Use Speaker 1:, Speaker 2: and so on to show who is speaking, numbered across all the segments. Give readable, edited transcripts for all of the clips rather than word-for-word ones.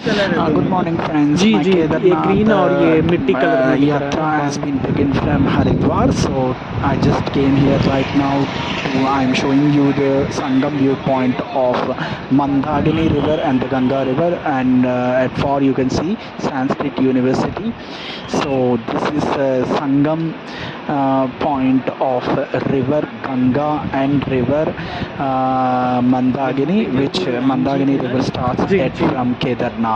Speaker 1: Good morning, friends.
Speaker 2: Ji
Speaker 1: My
Speaker 2: जी, ये
Speaker 1: Kedarnath
Speaker 2: green और ये मिट्टी कलर में दिख रहा
Speaker 1: yatra
Speaker 2: है।
Speaker 1: has
Speaker 2: हाँ
Speaker 1: been taken from Haridwar, so I just came here right now to. I'm showing you the Sangam viewpoint of Mandagini River and the Ganga River, and at far you can see Sanskrit University. So this is Sangam point of river Ganga and river Mandagini, which Mandagini river starts
Speaker 2: ji
Speaker 1: at
Speaker 2: ji.
Speaker 1: from Kedarnath.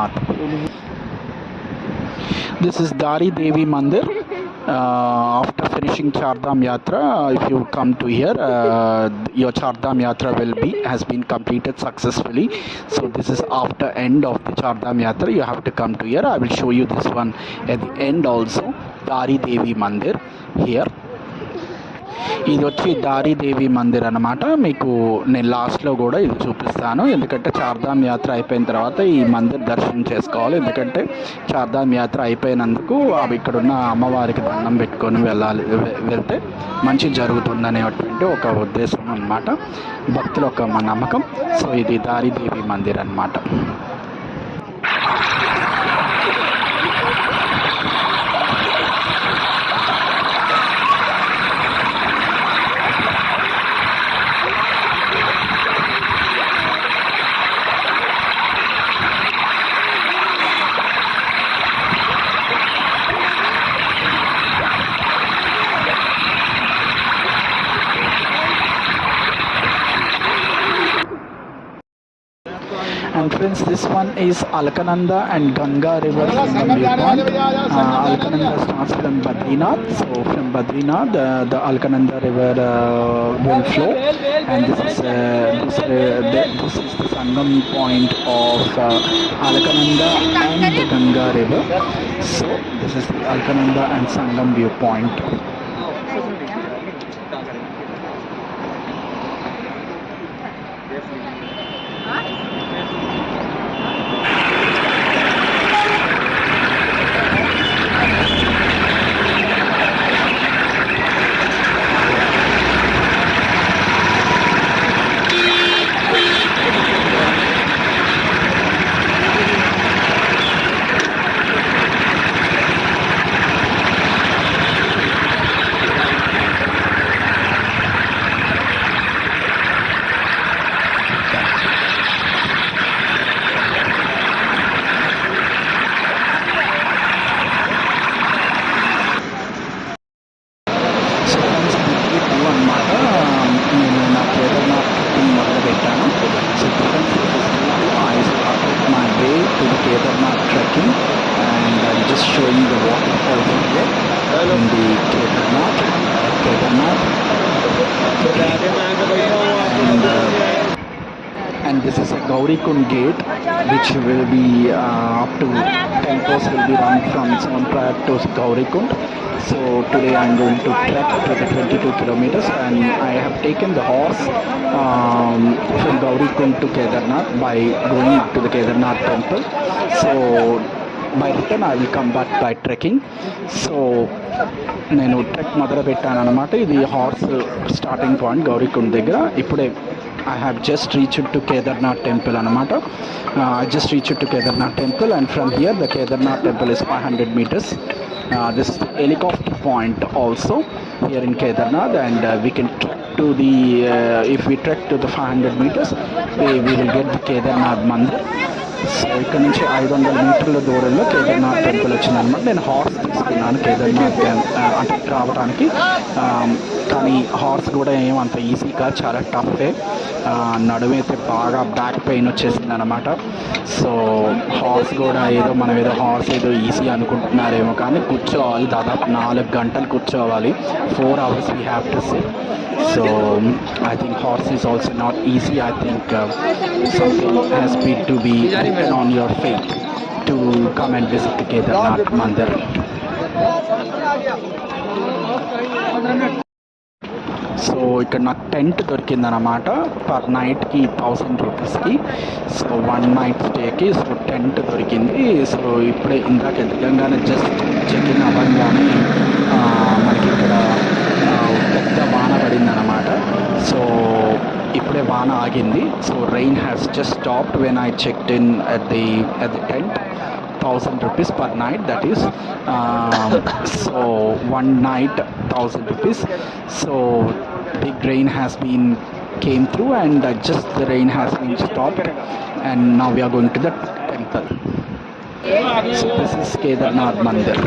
Speaker 1: This is Dari Devi Mandir. After finishing Chardham Yatra, if you come to here, your Chardham Yatra has been completed successfully. So this is after end of the Chardham Yatra. You have to come to here. I will show you this one at the end also. Dari Devi Mandir here. ఇది వచ్చి దారిదేవి మందిర్ అనమాట. మీకు నేను లాస్ట్లో కూడా ఇది చూపిస్తాను, ఎందుకంటే చార్ధామ్ యాత్ర అయిపోయిన తర్వాత ఈ మందిర్ దర్శనం చేసుకోవాలి. ఎందుకంటే చార్ధామ్ యాత్ర అయిపోయినందుకు అవి ఇక్కడున్న అమ్మవారికి దండం పెట్టుకొని వెళ్తే మంచి జరుగుతుందనేటువంటి ఒక ఉద్దేశం అనమాట, భక్తుల ఒక నమ్మకం. సో ఇది దారిదేవి మందిర్ అనమాట. And friends, this one is Alkananda and Ganga river Sangam viewpoint. Alkananda starts from Badrinath. So from Badrinath, the Alkananda river will flow, and this is the Sangam point of Alkananda and the Ganga river. So this is the Alkananda and Sangam viewpoint. Showing the waterfalls here in the Kedarnath. And this is a Gaurikund gate, which will be up to tempos will be run from Sonprayag to Gaurikund. So today I am going to trek to the 22 kilometers, and I have taken the horse from Gaurikund to Kedarnath by going to the Kedarnath temple. So by return I will come back by trekking. So నేను trek మొదలు పెట్టాను అనమాట. ఇది horse starting point Gaurikund దగ్గర. ఇప్పుడే I have just reached to Kedarnath temple anamata. I just reached to Kedarnath temple, and from here the Kedarnath temple is 500 meters. This is the helicopter point also here in Kedarnath, and we can trek to the if we trek to the 500 meters, we will get the Kedarnath Mandir. So ఇక్కడ నుంచి 500 మీటర్ల దూరంలో Kedarnath temple వచ్చిందనమాట. నేను horse తీసుకున్నాను కేదార్నాథ్ అంటే రావడానికి, కానీ హార్స్ కూడా ఏమంత ఈజీ కాదు, చాలా టఫే. నడుమైతే బాగా బ్యాక్ పెయిన్ వచ్చేసింది అనమాట. సో హార్స్ కూడా మనం ఏదో హార్స్ ఏదో ఈజీ అనుకుంటున్నారేమో, కానీ కూర్చోవాలి, దాదాపు 4 గంటలు కూర్చోవాలి. 4 hours we have to sit. So I think horse is also not easy. I think something has been to be written on your faith to come and visit the Kedarnath Mandir. So ఇక్కడ నాకు tent దొరికిందనమాట, per నైట్కి 1000 రూపీస్కి. So 1 night స్టేకి so tent దొరికింది. So ఇప్పుడే ఇందాక దిగంగానే just checking అవ్వగానే మనకి ఇక్కడ పెద్ద వాన పడిందనమాట. సో ఇప్పుడే వాన ఆగింది. So rain has just stopped when I checked in at the tent. 1,000 rupees per night, that is. So one night 1,000 rupees. So big rain has been came through, and just the rain has been stopped, and now we are going to the temple. So this is Kedarnath Mandir.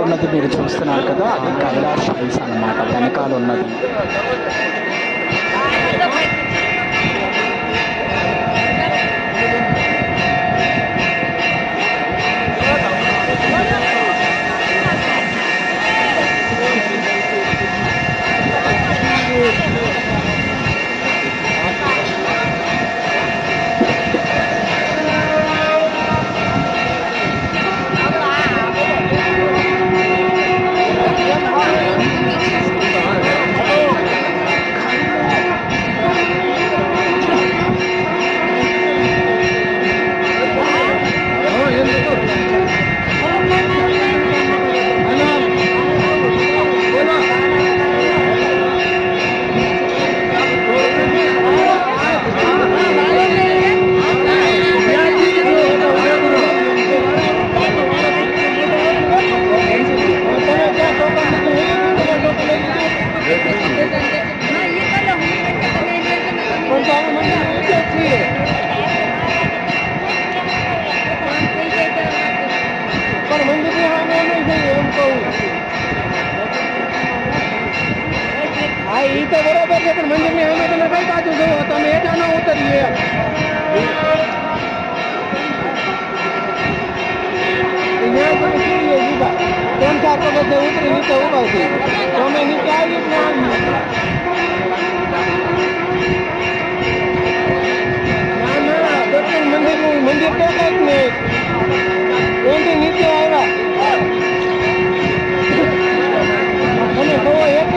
Speaker 1: ఉన్నది మీరు చూస్తున్నారు కదా, అది Kailash hills అన్నమాట. వెనకాల ఉన్నది बरोबर है, मंदिर में हमें तो कई बात होता है, जाना उतरिए कौन सा आपको बस उतरे नीचे ऊपर थी तो मैं नीचे आई मंदिर तो एक में नीचे आएगा हमें तो एक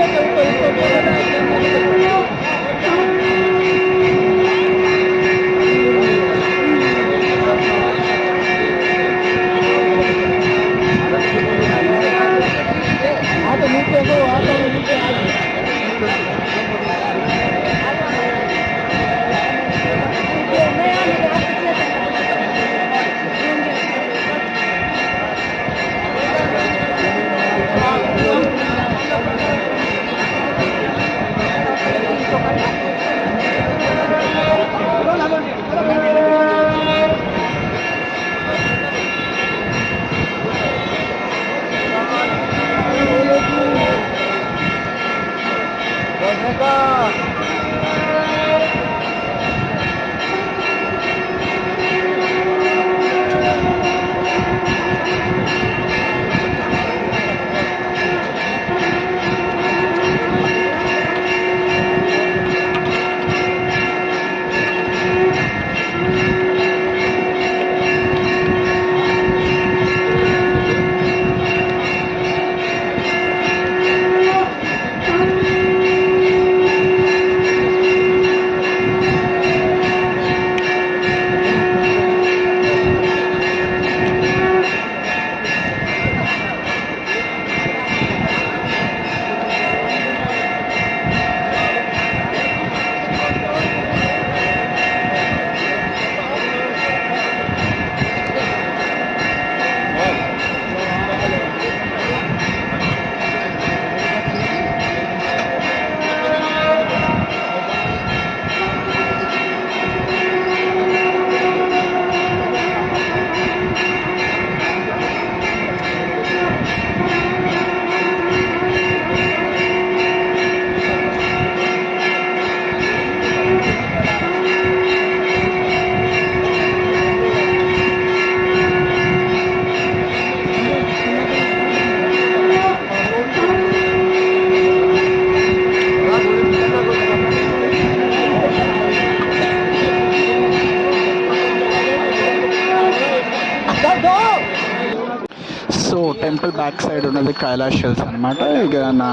Speaker 1: సో టెంపుల్ బ్యాక్ సైడ్ ఉన్నది కైలాష్ హిల్స్ అనమాట. ఇక నా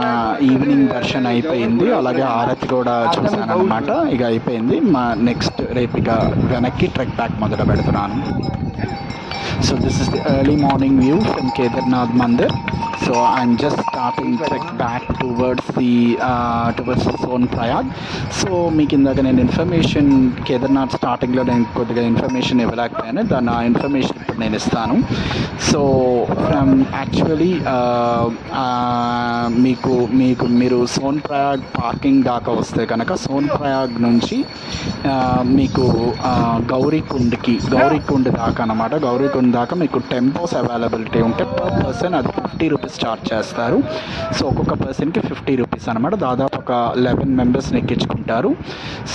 Speaker 1: ఈవినింగ్ దర్శనం అయిపోయింది, అలాగే ఆరతి కూడా చూశాను అనమాట. ఇక అయిపోయింది. మా నెక్స్ట్ రేపు ఇక వెనక్కి ట్రెక్ బ్యాక్ మొదలు పెడుతున్నాను. So this is the early morning view from Kedarnath Mandir. So I'm just starting trek back towards the Son Prayag. So మీకు ఇందాక నేను ఇన్ఫర్మేషన్ కేదార్నాథ్ స్టార్టింగ్లో నేను కొద్దిగా ఇన్ఫర్మేషన్ ఇవ్వలేకపోయాను, దాన్ని ఆ ఇన్ఫర్మేషన్ ఇప్పుడు నేను ఇస్తాను. సో ఫ్రమ్ యాక్చువల్లీ మీరు సోన్ ప్రయాగ్ పార్కింగ్ దాకా వస్తే కనుక సోన్ ప్రయాగ్ నుంచి మీకు గౌరీకుండ్ దాకా అనమాట. గౌరీకుండ్ దాకా మీకు టెంపోస్ అవైలబిలిటీ ఉంటే పర్ పర్సన్ అది 50 రూపీస్ ఛార్జ్ చేస్తారు. సో ఒక్కొక్క పర్సన్కి 50 రూపీస్ అనమాట. దాదాపు ఒక 11 మెంబర్స్ని ఎక్కించుకుంటారు.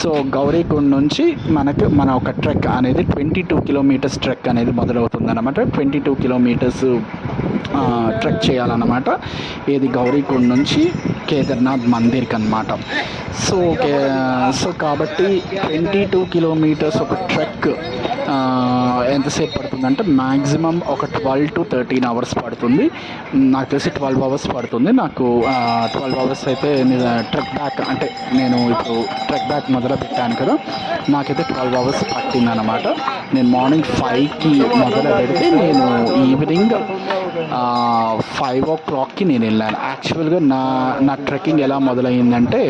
Speaker 1: సో గౌరీకుండ్ నుంచి మన ఒక ట్రెక్ అనేది 22 కిలోమీటర్స్ ట్రెక్ అనేది మొదలవుతుంది అనమాట. 22 కిలోమీటర్స్ ట్రెక్ చేయాలన్నమాట. ఇది గౌరీకుండ్ నుంచి కేదార్నాథ్ మందిర్కి అనమాట. సో కాబట్టి 22 కిలోమీటర్స్ ఒక ట్రెక్ ఎంతసేపు పడుతుందంటే మ్యాక్సిమం ఒక 12 to 13 అవర్స్ పడుతుంది. నాకు తెలిసి 12 అవర్స్ పడుతుంది. నాకు 12 అవర్స్ అయితే ట్రెక్ బ్యాక్ అంటే నేను ఇప్పుడు ట్రెక్ బ్యాక్ మొదలు పెట్టాను కదా, నాకైతే 12 అవర్స్ పట్టిందనమాట. నేను మార్నింగ్ 5కి మొదలు పెడితే నేను ఈవినింగ్ 5 o'clockకి నేను వెళ్ళాను. యాక్చువల్గా నా ట్రెక్కింగ్ ఎలా మొదలైందంటే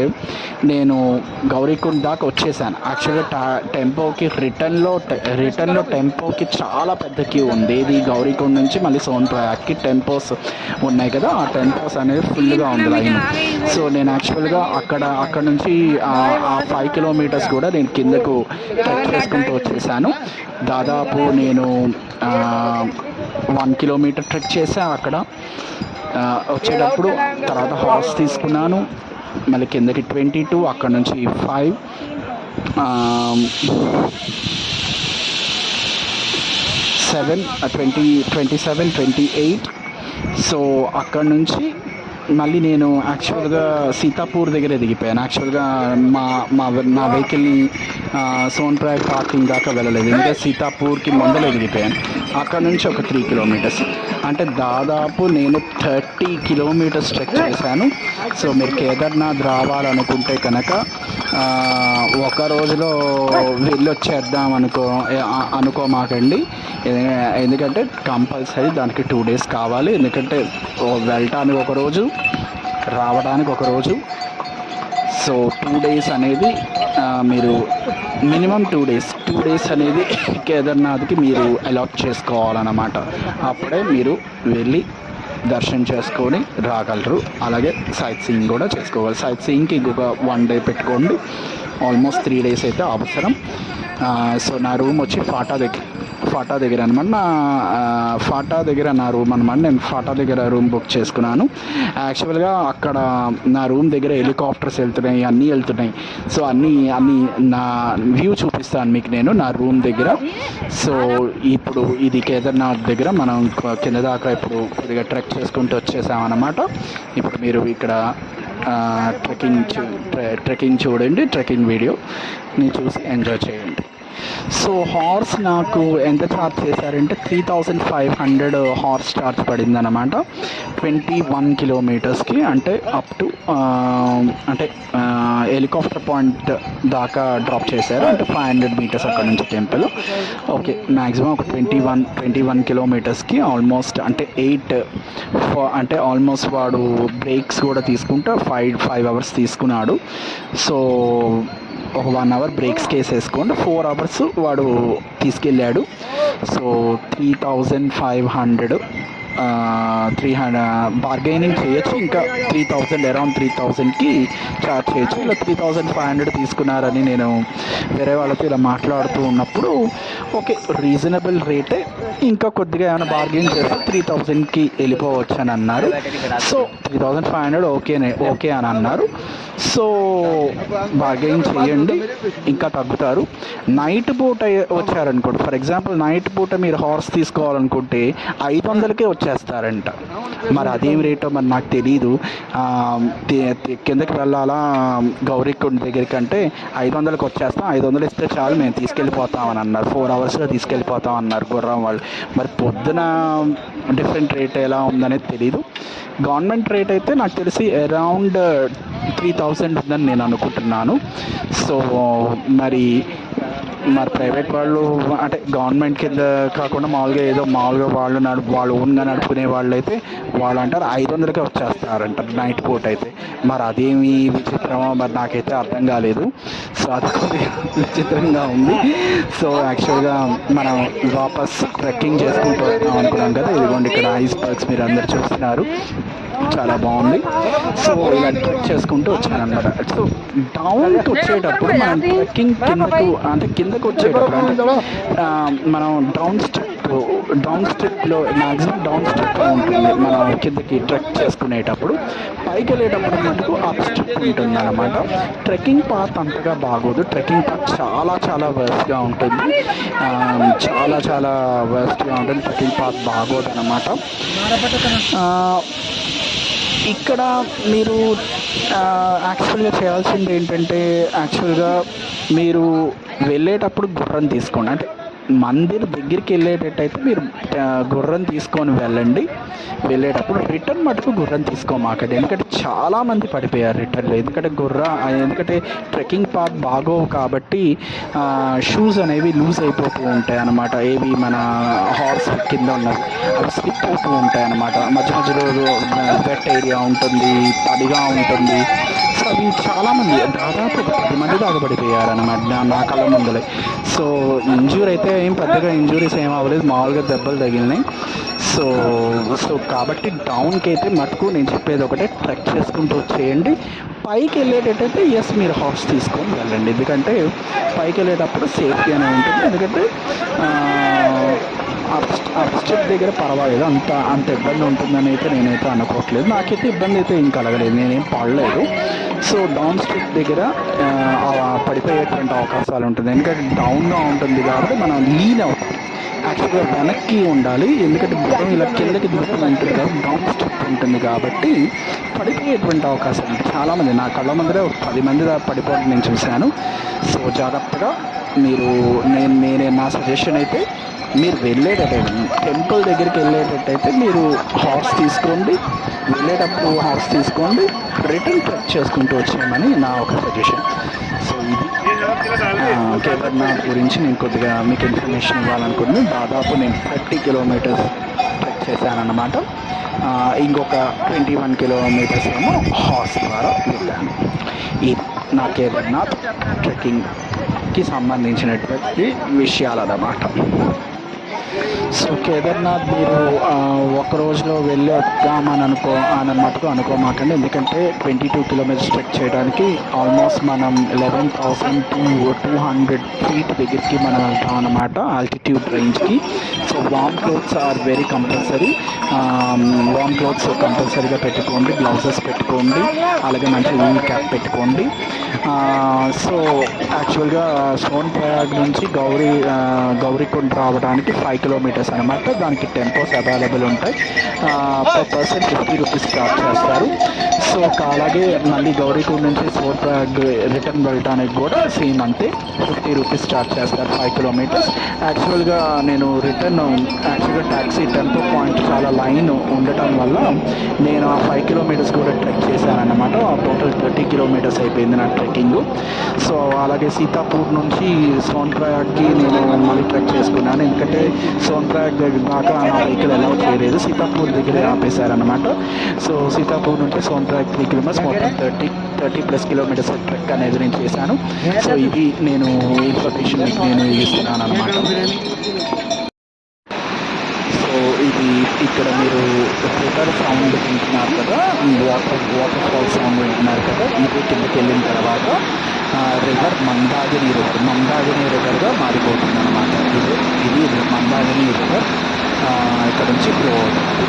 Speaker 1: నేను గౌరీకుండ్ దాకా వచ్చేసాను. యాక్చువల్గా టెంపోకి రిటర్న్లో టెంపోకి చాలా పెద్ద క్యూ ఉంది. ఇది గౌరీకుండ్ నుంచి మళ్ళీ సోన్ ప్రయాగ్కి టెంపోస్ ఉన్నాయి కదా, ఆ టెంపోస్ అనేది ఫుల్గా ఉంది లైన్. సో నేను యాక్చువల్గా అక్కడ నుంచి ఆ 5 కిలోమీటర్స్ కూడా నేను కిందకు ట్రెక్ చేసుకుంటూ వచ్చేసాను. దాదాపు నేను 1 కిలోమీటర్ ట్రెక్ చేశాను. అక్కడ వచ్చేటప్పుడు తర్వాత హార్స్ తీసుకున్నాను, మళ్ళీ కిందకి 22, అక్కడ నుంచి 5, 7, 20, 27, 28. సో అక్కడ నుంచి మళ్ళీ నేను యాక్చువల్గా సీతాపూర్ దగ్గరే దిగిపోయాను. యాక్చువల్గా నా వెహికల్ని సోన్ ప్రయాగ్ పార్కింగ్ దాకా వెళ్ళలేదు, ఇంకా సీతాపూర్కి ముందలే దిగిపోయాను. అక్కడ నుంచి ఒక 3 కిలోమీటర్స్ అంటే దాదాపు నేను 30 కిలోమీటర్స్ ట్రెక్ చేశాను. సో మీరు కేదార్నాథ్ రావాలనుకుంటే కనుక ఒక రోజులో వెళ్ళొచ్చేద్దాం అనుకోమాకండి. ఎందుకంటే కంపల్సరీ దానికి 2 days కావాలి. ఎందుకంటే వెళ్ళటానికి ఒక రోజు, రావడానికి ఒక రోజు. సో 2 days అనేది మీరు మినిమం 2 days అనేది కేదార్నాథ్కి మీరు అలాట్ చేసుకోవాలన్నమాట. అప్పుడే మీరు వెళ్ళి దర్శనం చేసుకొని రాగలరు. అలాగే సైట్ సీయింగ్ కూడా చేసుకోవాలి. సైట్ సీయింగ్కి ఇంకొక 1 day పెట్టుకోండి. ఆల్మోస్ట్ 3 days అయితే అవసరం. సో నా రూమ్ వచ్చి ఫాటా దగ్గర అనమాట. ఫాటా దగ్గర నా రూమ్ అనమాట. నేను ఫాటా దగ్గర రూమ్ బుక్ చేసుకున్నాను. యాక్చువల్గా అక్కడ నా రూమ్ దగ్గర హెలికాప్టర్స్ వెళ్తున్నాయి, అన్నీ వెళ్తున్నాయి. సో అన్నీ నా వ్యూ చూపిస్తాను మీకు నేను నా రూమ్ దగ్గర. సో ఇప్పుడు ఇది కేదార్నాథ్ దగ్గర మనం కింద దాకా ఇప్పుడు కొద్దిగా ట్రెక్ చేసుకుంటూ వచ్చేసామన్నమాట. ఇప్పుడు మీరు ఇక్కడ ట్రెక్కింగ్ చూడండి, ట్రెక్కింగ్ వీడియోని చూసి ఎంజాయ్ చేయండి. సో హార్స్ నాకు ఎంత ఛార్జ్ చేశారంటే 3,500 హార్స్ ఛార్జ్ పడింది అనమాట. 21 కిలోమీటర్స్కి. అంటే అప్ టు అంటే హెలికాప్టర్ పాయింట్ దాకా డ్రాప్ చేశారు. అంటే 500 meters అక్కడ నుంచి టెంపుల్. ఓకే, మ్యాక్సిమం ఒక 21 కిలోమీటర్స్కి ఆల్మోస్ట్ అంటే 8 అంటే ఆల్మోస్ట్ వాడు బ్రేక్స్ కూడా తీసుకుంటే 5 hours తీసుకున్నాడు. సో ఒక 1 hour బ్రేక్స్ వేసేసుకోండి, 4 hours వాడు తీసుకెళ్ళాడు. సో 3,500 బార్గెనింగ్ చేయొచ్చు. ఇంకా 3,000 అరౌండ్ 3,000కి ఛార్జ్ చేయొచ్చు. ఇలా 3,500 తీసుకున్నారని నేను వేరే వాళ్ళతో ఇలా మాట్లాడుతూ ఉన్నప్పుడు ఓకే రీజనబుల్ రేటే, ఇంకా కొద్దిగా ఏమైనా బార్గెన్ చేస్తే 3,000కి వెళ్ళిపోవచ్చు అని అన్నారు. సో 3,500 ఓకే అని అన్నారు. సో బార్గెయిన్ చేయండి, ఇంకా తగ్గుతారు. నైట్ పూట వచ్చారనుకోండి, ఫర్ ఎగ్జాంపుల్ నైట్ పూట మీరు హార్స్ తీసుకోవాలనుకుంటే 500కే వచ్చేస్తారంట. మరి అదేం రేటో మరి నాకు తెలీదు. కిందకి వెళ్ళాలా గౌరీకుండ దగ్గరికి అంటే 500కి వచ్చేస్తాం, 500 ఇస్తే చాలు మేము తీసుకెళ్ళిపోతామని అన్నారు. 4 అవర్స్లో తీసుకెళ్ళిపోతాం అన్నారు గుర్రం వాళ్ళు. మరి పొద్దున డిఫరెంట్ రేట్ ఎలా ఉందనేది తెలీదు. గవర్నమెంట్ రేట్ అయితే నాకు తెలిసి అరౌండ్ 3000 ఉందని నేను అనుకుంటున్నాను. సో మరి ప్రైవేట్ వాళ్ళు అంటే గవర్నమెంట్ కింద కాకుండా మామూలుగా ఏదో మామూలుగా వాళ్ళు ఓన్గా నడుపుకునే వాళ్ళు అయితే వాళ్ళు అంటారు 500కే వచ్చేస్తారంటారు నైట్ పూట అయితే. మరి అదేమి విచిత్రమో మరి నాకైతే అర్థం కాలేదు. సో అది కొద్దిగా విచిత్రంగా ఉంది. సో యాక్చువల్గా మనం వాపస్ ట్రెక్కింగ్ చేసుకుంటూ వస్తాం అనుకున్నాం కదా, ఇదిగోండి ఇక్కడ ఐస్ బర్గ్స్ మీరు అందరు చూస్తున్నారు, చాలా బాగుంది. సో ఇలా ట్రెక్ చేసుకుంటూ వచ్చాను అనమాట. సో డౌన్కి వచ్చేటప్పుడు మనం ట్రెక్కింగ్ కిందకు వచ్చేటప్పుడు అంటే మనం డౌన్ స్ట్రిప్లో మ్యాక్సిమం డౌన్ స్ట్రిప్ ఉంటుంది మనం కిందకి ట్రెక్ చేసుకునేటప్పుడు. పైకి వెళ్ళేటప్పుడు మటుకు అప్ స్ట్రిప్ ఉంటుంది అనమాట. ట్రెక్కింగ్ పాత్ అంతగా బాగోదు, ట్రెక్కింగ్ పాత్ చాలా వర్స్ట్గా ఉంటుంది, చాలా వర్స్ట్గా ఉంటుంది. ట్రెక్కింగ్ పాత్ బాగోదు అనమాట. ఇక్కడ మీరు యాక్చువల్గా చేయాల్సింది ఏంటంటే, యాక్చువల్గా మీరు వెళ్ళేటప్పుడు గుర్రం తీసుకోండి. అంటే మందిర్ దగ్గరికి వెళ్ళేటట్టయితే మీరు గుర్రం తీసుకొని వెళ్ళండి వెళ్ళేటప్పుడు. రిటర్న్ మటుకు గుర్రం తీసుకోమాకండి, ఎందుకంటే చాలామంది పడిపోయారు రిటర్న్లో. ఎందుకంటే ట్రెక్కింగ్ పాత్ బాగోవు కాబట్టి షూస్ అనేవి లూజ్ అయిపోతూ ఉంటాయి అన్నమాట. ఏవి మన హార్స్ కింద ఉన్నవి అవి స్లిప్ అవుతూ ఉంటాయి అన్నమాట. మధ్యలో వెట్ ఏరియా ఉంటుంది, తడిగా ఉంటుంది. సో అవి చాలామంది దాదాపు 10 మంది దాకా పడిపోయారు అన్నమాట నా కళ్ళ ముందలే. సో పెద్దగా ఇంజూరీస్ ఏం అవ్వలేదు, మామూలుగా దెబ్బలు తగిలినాయి. సో కాబట్టి డౌన్కి అయితే మటుకు నేను చెప్పేది ఒకటే, ట్రెక్ చేసుకుంటూ వచ్చేయండి. పైకి వెళ్ళేటట్టయితే మీరు హార్స్ తీసుకొని వెళ్ళండి, ఎందుకంటే పైకి వెళ్ళేటప్పుడు సేఫ్టీగానే ఉంటుంది. ఎందుకంటే అప్ స్టెప్ దగ్గర పర్వాలేదు, అంత ఇబ్బంది ఉంటుందని అయితే నేనైతే అనుకోవట్లేదు. నాకైతే ఇబ్బంది అయితే ఏం కలగలేదు, నేనేం పడలేదు. సో డౌన్ స్టెప్ దగ్గర పడిపోయేటువంటి అవకాశాలు ఉంటుంది, ఎందుకంటే డౌన్గా ఉంటుంది కాబట్టి మనం లీన్ అవుతాం. యాక్చువల్గా వెనక్కి ఉండాలి, ఎందుకంటే గుర్రం ఇలా కిందకి దిగుతూ ఉంటుంది కాబట్టి డౌన్ స్టెప్ ఉంటుంది కాబట్టి పడిపోయేటువంటి అవకాశం ఉంది. చాలామంది నా కళ్ళ ముందరే 10 మంది పడిపోవడం నేను చూశాను. సో జాగ్రత్తగా నా సజెషన్ అయితే మీరు వెళ్ళేటట్టయితే టెంపుల్ దగ్గరికి వెళ్ళేటట్టయితే మీరు హార్స్ తీసుకోండి, వెళ్ళేటప్పుడు హార్స్ తీసుకోండి, రిటర్న్ ట్రెక్ చేసుకుంటూ వచ్చేయమని నా ఒక సజెషన్. సో ఇది కేదార్నాథ్ గురించి నేను కొద్దిగా మీకు ఇన్ఫర్మేషన్ ఇవ్వాలనుకుంటున్నాను. దాదాపు నేను 30 కిలోమీటర్స్ ట్రెక్ చేశానన్నమాట. ఇంకొక 21 కిలోమీటర్స్ ఏమో హార్స్ ద్వారా వెళ్ళాను. ఇది నా కేదార్నాథ్ ట్రెక్కింగ్కి సంబంధించినటువంటి విషయాలు అన్నమాట. సో కేదార్నాథ్ మీరు ఒక రోజులో వెళ్ళి వద్దామని మటుకు అనుకోమాకండి, ఎందుకంటే 22 కిలోమీటర్స్ ట్రెక్ చేయడానికి ఆల్మోస్ట్ మనం 11,200 ఫీట్ దగ్గరికి మనం వెళ్తాం అన్నమాట, ఆల్టిట్యూడ్ రేంజ్కి. So warm clothes are very compulsory. Warm clothes కంపల్సరీగా పెట్టుకోండి, గ్లౌజెస్ పెట్టుకోండి, అలాగే మంచి ఊల్ క్యాప్ పెట్టుకోండి. సో యాక్చువల్గా సోన్ప్రయాగ్ నుంచి గౌరీకుండ్ రావడానికి 5 కిలోమీటర్స్ అనమాట. దానికి టెంపోస్ అవైలబుల్ ఉంటాయి. పర్ పర్సన్ 50 రూపీస్ చార్జ్ చేస్తారు. సో అలాగే మళ్ళీ గౌరీకుండ్ నుంచి సోన్ప్రయాగ్ రిటర్న్ వెళ్ళడానికి కూడా సేమ్ అంతే, 50 రూపీస్ చార్జ్ చేస్తారు 5 కిలోమీటర్స్. యాక్చువల్గా నేను ట్యాక్సీ టెంపో పాయింట్ చాలా లైన్ ఉండటం వల్ల నేను ఆ 5 కిలోమీటర్స్ కూడా ట్రెక్ చేశానన్నమాట. టోటల్ 30 కిలోమీటర్స్ అయిపోయింది నా ట్రెక్కింగ్. సో అలాగే సీతాపూర్ నుంచి సోన్ప్రయాగ్కి నేను మళ్ళీ ట్రెక్ చేసుకున్నాను, ఎందుకంటే సోన్ప్రయాగ్ దగ్గర దాకా నా వెహికల్ అలౌ చేయలేదు, సీతాపూర్ దగ్గరే ఆపేశారనమాట. సో సీతాపూర్ నుంచి సోన్ప్రయాగ్ 3 కిలోమీటర్స్, మొత్తం 30+ కిలోమీటర్స్ ట్రెక్ అనేది నేను చేశాను. సో ఇది నేను ఇన్ఫర్మేషన్ నేను ఇస్తున్నాను అనమాట. సో ఇది ఇక్కడ మీరు రివర్ సౌండ్ వింటున్నారు కదా, వాటర్ ఫాల్ సౌండ్ వింటున్నారు కదా, ఇది కిందకి వెళ్ళిన తర్వాత మందాగిని రివర్గా మారిపోతుంది అనమాట. ఇది మందాగిని రివర్ ఇక్కడ నుంచి ఫ్లో అవుతుంది.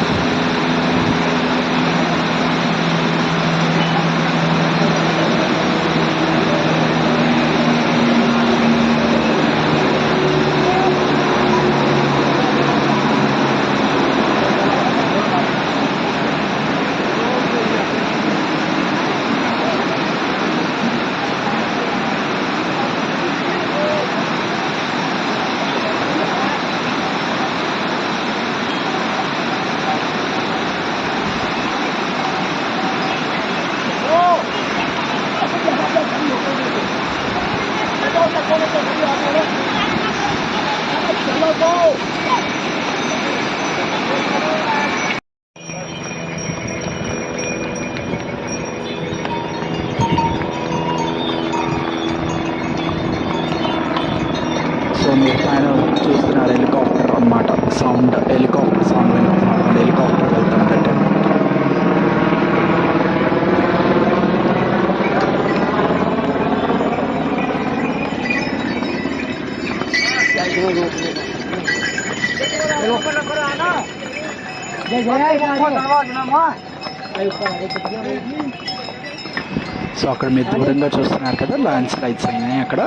Speaker 1: సో అక్కడ మీరు దూరంగా చూస్తున్నారు కదా, ల్యాండ్ స్లైడ్స్ అయినాయి అక్కడ,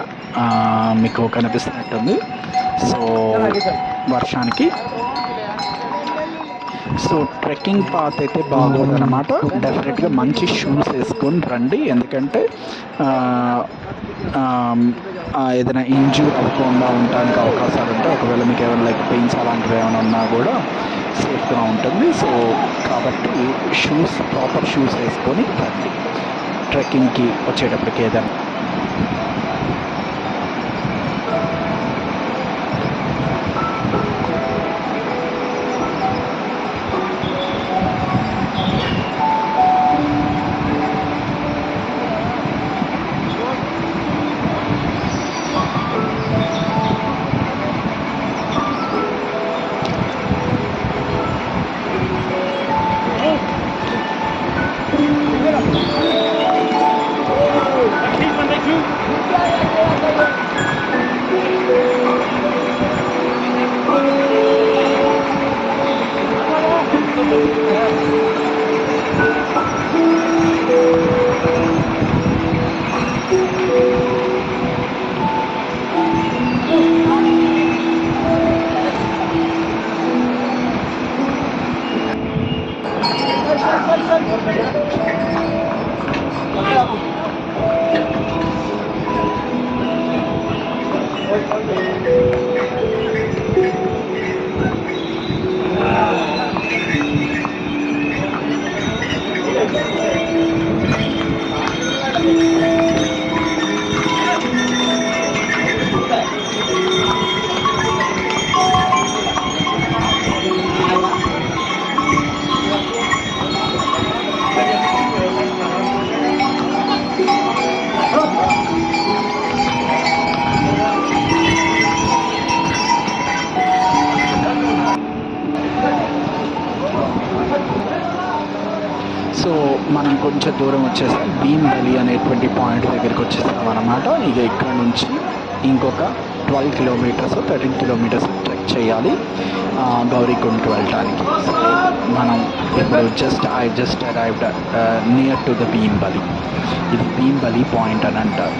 Speaker 1: మీకు కనిపిస్తున్నట్టుంది. సో వర్షానికి సో ట్రెక్కింగ్ పాత్ అయితే బాగోదన్నమాట. డెఫినెట్గా మంచి షూస్ వేసుకొని రండి, ఎందుకంటే ఏదైనా ఇంజ్యూర్ అవ్వకుండా ఉండడానికి అవకాశాలు ఉంటాయి. ఒకవేళ మీకు ఏమైనా లైక్ పెయిన్స్ అలాంటివి ఏమైనా ఉన్నా కూడా సేఫ్గా ఉంటుంది. సో కాబట్టి షూస్, ప్రాపర్ షూస్ వేసుకొని రండి ట్రెక్కింగ్కి వచ్చేటప్పటికి. ఏదైనా సో మనం కొంచెం దూరం వచ్చేసాం, భీమ్ వ్యాలీ అనేటువంటి పాయింట్ దగ్గరికి వచ్చేసాం అన్నమాట. ఇక ఇక్కడ నుంచి ఇంకొక 12 కిలోమీటర్స్ 13 కిలోమీటర్స్ ట్రెక్ చేయాలి గౌరీకుంట్కి వెళ్ళటానికి. సో మనం ఇప్పుడు I just arrived near to the Bhim valley. ఇది భీమ్ వ్యాలీ పాయింట్ అని అంటారు.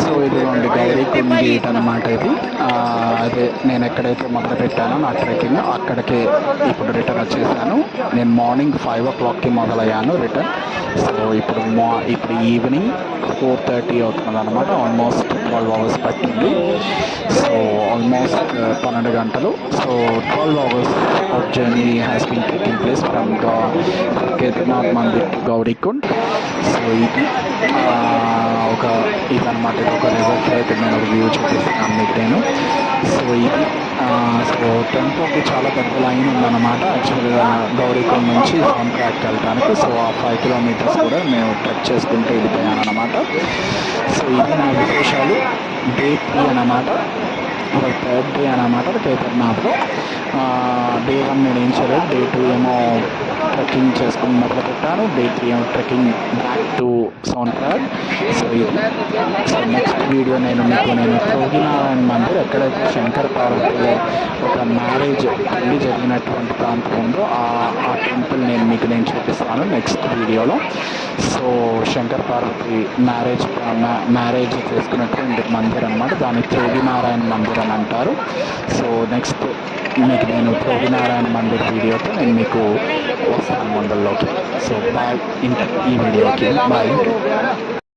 Speaker 1: సో ఇదిగోండి గౌరీకుండ్ గేట్ అనమాట ఇది. అదే నేను ఎక్కడైతే మొదలు పెట్టానో నా ట్రెక్కింగ్ అక్కడికి ఇప్పుడు రిటర్న్ వచ్చేసాను. నేను మార్నింగ్ 5 o'clockకి మొదలయ్యాను రిటర్న్. సో ఇప్పుడు ఈవినింగ్ 4:30 అవుతుంది అనమాట. ఆల్మోస్ట్ 12 hours పట్టింది. సో ఆల్మోస్ట్ 12 గంటలు. So 12 hours of journey has been taking place from Kedarnath mandir to Gaurikund. So ఇది ఇదనమాట. ఇది ఒక రివర్ అయితే నేను ఒక వ్యూ చూపిస్తున్నాను మీకు నేను. సో ఇది సో టెంపోకి చాలా పెద్ద లైన్ ఉందన్నమాట యాక్చువల్గా గౌరీకుండ్ నుంచి సోన్ ట్రాక్కి వెళ్ళడానికి. సో ఆ 5 kilometers కూడా మేము ట్రెక్ చేసుకుంటూ వెళ్ళిపోయాను అనమాట. సో ఇది నా విశేషాలు. డే 3 అన్నమాట, థర్డ్ డే అనమాట కేదార్నాథ్లో. డే 1 నేను ఏం చేయలేదు. డే 2 ఏమో ట్రెక్కింగ్ చేసుకుని మొదలుపెట్టాను. డే 3 ఏమో trekking back to Sonprayag. So ఇది సో నెక్స్ట్ వీడియో నేను యోగినారాయణ మందిర్, ఎక్కడైతే శంకర్ పార్వతి ఒక మ్యారేజ్ పెళ్లి జరిగినటువంటి ప్రాంతం ఉందో ఆ టెంపుల్ నేను చూపిస్తాను నెక్స్ట్ వీడియోలో. సో శంకర్ పార్వతి మ్యారేజ్ చేసుకున్నటువంటి మందిర్ అనమాట. దాన్ని యోగినారాయణ మందిర్ అని అంటారు. సో నెక్స్ట్ మీకు నేను యోగినారాయణ మందిర్ వీడియోతో నేను మీకు వస్తాను ముందల్లోకి. So bye. ఈ వీడియోకి బాయ్.